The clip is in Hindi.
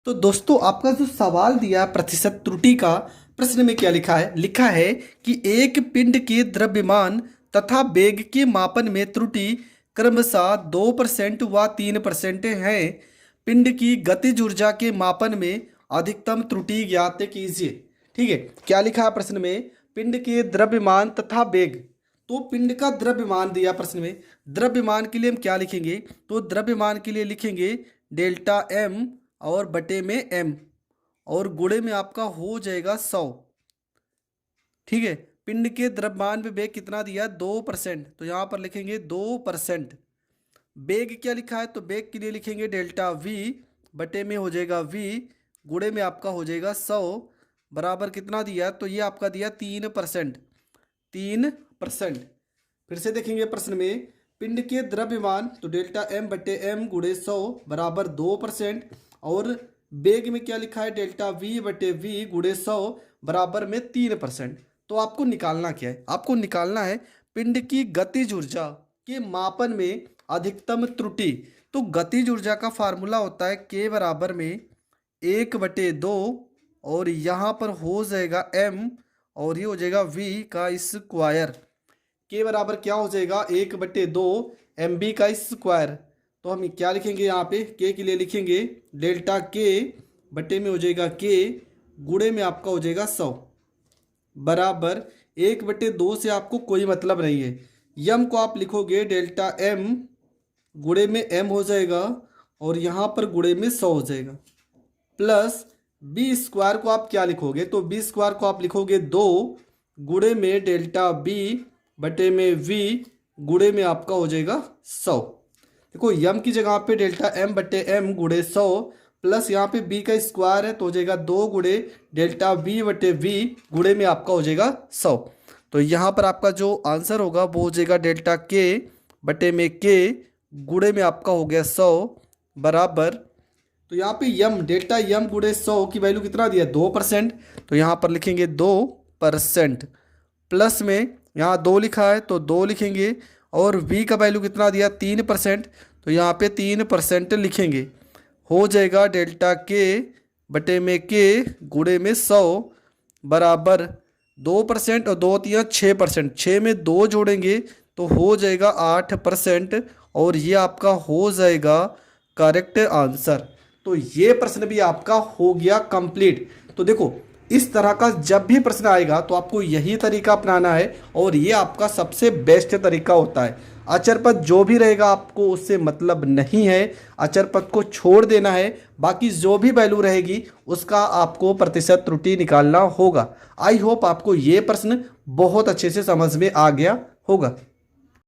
तो दोस्तों आपका जो सवाल दिया प्रतिशत त्रुटि का, प्रश्न में क्या लिखा है कि एक पिंड के द्रव्यमान तथा वेग के मापन में त्रुटि क्रमशः 2% व 3% है। पिंड की गतिज ऊर्जा के मापन में अधिकतम त्रुटि ज्ञात कीजिए। ठीक है, क्या लिखा है प्रश्न में? पिंड के द्रव्यमान तथा वेग। तो पिंड का द्रव्यमान दिया प्रश्न में। द्रव्यमान के लिए हम क्या लिखेंगे? तो द्रव्यमान के लिए लिखेंगे डेल्टा एम और बटे में एम और गुणे में आपका हो जाएगा 100। ठीक है, पिंड के द्रव्यमान में वेग कितना दिया? 2%, तो यहाँ पर लिखेंगे 2%। वेग क्या लिखा है? तो वेग के लिए लिखेंगे डेल्टा वी बटे में हो जाएगा वी गुणे में आपका हो जाएगा 100 बराबर कितना दिया? तो ये आपका दिया 3%। 3%। फिर से देखेंगे प्रश्न में, पिंड के द्रव्यमान तो डेल्टा एम बटे एम गुणे 100 बराबर 2% और वेग में क्या लिखा है? डेल्टा वी बटे वी गुणे 100 बराबर में 3%। तो आपको निकालना क्या है? आपको निकालना है पिंड की गतिज ऊर्जा के मापन में अधिकतम त्रुटि। तो गतिज ऊर्जा का फार्मूला होता है के बराबर में 1/2 और यहाँ पर हो जाएगा एम और ये हो जाएगा वी का स्क्वायर। के बराबर क्या हो जाएगा? 1/2 MB का स्क्वायर। तो हम क्या लिखेंगे यहाँ पे? के के लिए लिखेंगे डेल्टा के बटे में हो जाएगा के गुणे में आपका हो जाएगा 100 बराबर 1/2 से आपको कोई मतलब नहीं है। यम को आप लिखोगे डेल्टा एम गुणे में एम हो जाएगा और यहाँ पर गुणे में 100 हो जाएगा प्लस बी स्क्वायर को आप क्या लिखोगे? तो बी स्क्वायर को आप लिखोगे 2 गुणे में डेल्टा बी बटे में वी गुणे में आपका हो जाएगा 100। देखो यम की जगह पे डेल्टा एम बटे एम गुणे 100 प्लस यहाँ पे बी का स्क्वायर है तो हो जाएगा 2 गुणे डेल्टा वी बटे वी गुणे में आपका हो जाएगा 100। तो यहाँ पर आपका जो आंसर होगा वो हो जाएगा डेल्टा के बटे में के गुणे में आपका हो गया 100 बराबर। तो यहाँ पे यम डेल्टा यम गुणे 100 की वैल्यू कितना दिया? 2%। तो यहाँ पर लिखेंगे 2% प्लस में यहाँ 2 लिखा है तो 2 लिखेंगे और v का वैल्यू कितना दिया? 3%। तो यहाँ पे 3% लिखेंगे। हो जाएगा डेल्टा के बटे में के गुणे में 100 बराबर 2% और 2 3 6%। 6 में 2 जोड़ेंगे तो हो जाएगा 8% और ये आपका हो जाएगा करेक्ट आंसर। तो ये प्रश्न भी आपका हो गया कंप्लीट। तो देखो इस तरह का जब भी प्रश्न आएगा तो आपको यही तरीका अपनाना है और ये आपका सबसे बेस्ट तरीका होता है। अचर पद जो भी रहेगा आपको उससे मतलब नहीं है, अचर पद को छोड़ देना है, बाकी जो भी वैल्यू रहेगी उसका आपको प्रतिशत त्रुटि निकालना होगा। आई होप आपको ये प्रश्न बहुत अच्छे से समझ में आ गया होगा।